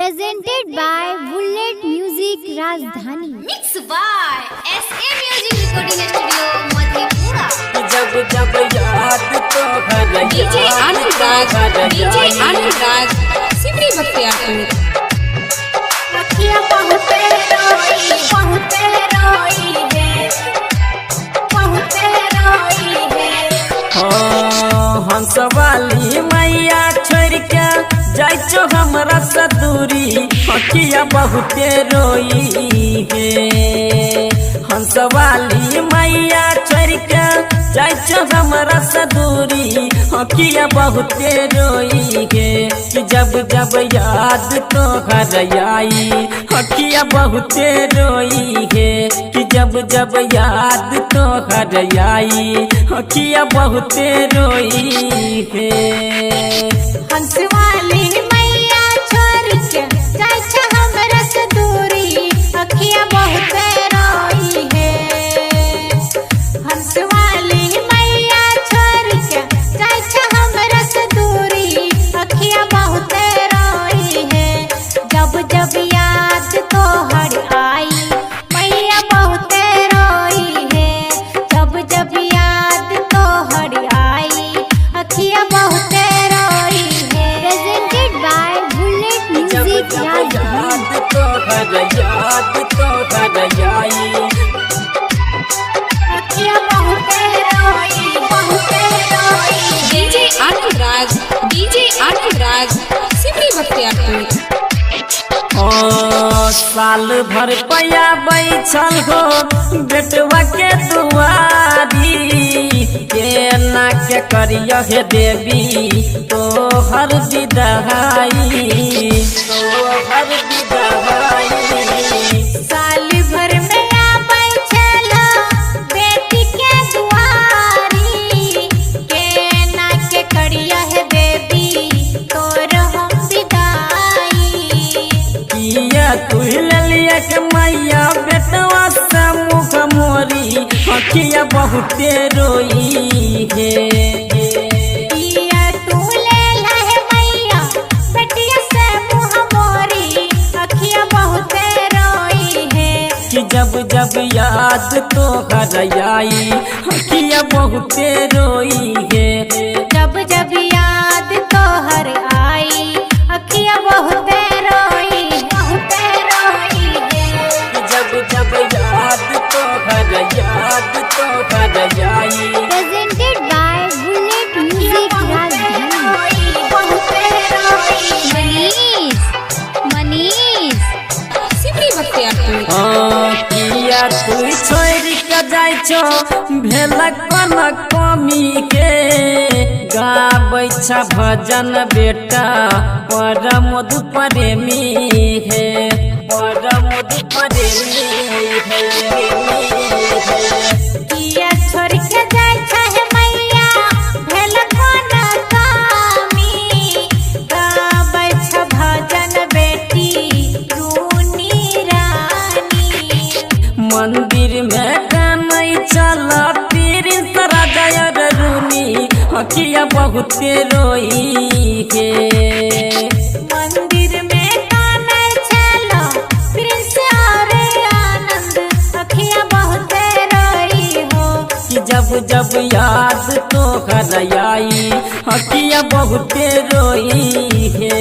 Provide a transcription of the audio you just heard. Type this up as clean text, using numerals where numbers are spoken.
presented by Bullet Music Rajdhani. Mixed by SA Music Recording Studio, Madhepura. जब जब याद तो घर डीजे आनंद राज सिमरी बख्तियारपुर। अखियाँ बहुत रोई है, हंसवाली मैया छोड़ के जाइछो हमरा से दूरी, अखिया बहुते रोई है। हंसवाली मैया छोड़ के जाइछो हमरा से दूरी, अखिया बहुते रोई है। कि जब जब याद तो घर आई, अखिया बहुते रोई है। कि जब जब याद तो घर आई, अखिया बहुते रोई है। हंसवाली मैया छोड़ के जाइछो हमरा से दूरी, अखियाँ बहुत रोई है। हंसवाली मैया छोड़ के जाइछो हमरा से दूरी, अखियाँ बहुत रोई है। जब जब याद तोहर आई मैया बहुत रोई है। जब जब याद तोहर आई अखियाँ बहुत रोई है। Presented by Bullet Music Rajdhani. याद तो घर आई, अखियाँ बहुत रोई। डीजे आनंद राज सिमरी बख्तियारपुर। साल भर पया बैठल हो बेटवा के दुआरी, के ना के करिया हे देवी तो हर विदाई, साल भर में आबै छलो बेटी के दुआरी, के ना के करिया है बेबी तोर हम विदाई। किया तू लिया के मैया बेटवा से मुख मोरी, अखिया बहुते रोई है। किया तू लेला है मैया बेटिया से मुँह मोरी, अखियाँ बहुत रोई है। कि जब जब याद तो घर आई, अखिया बहुते रोई है। जब जब याद तोहर आई अखियाँ बहुत रोई है। जब जब याद तो घर आई, Presented by Bullet Music Rajdhani. Manish Simri Bakhtiyarpur. किया तू छोड़ के जाइछो भेल कन कमी के, गाबै छ भजन बेटा परम मधु प्रेमी है, परम मधु प्रेमी है। किया छोड़ के जाय छे मैया भेल कोना कामी, गाबै छ भजन बेटी रूनी रानी। मंदिर में गानै चल पीर राजा रूनी, अखिया बहुते रोई है। मंदिर में गाना चलो प्रिंस और आनंद, अखियाँ बहुत रोई हो। कि जब जब याद तो घर आई, अखिया बहुते रोई है।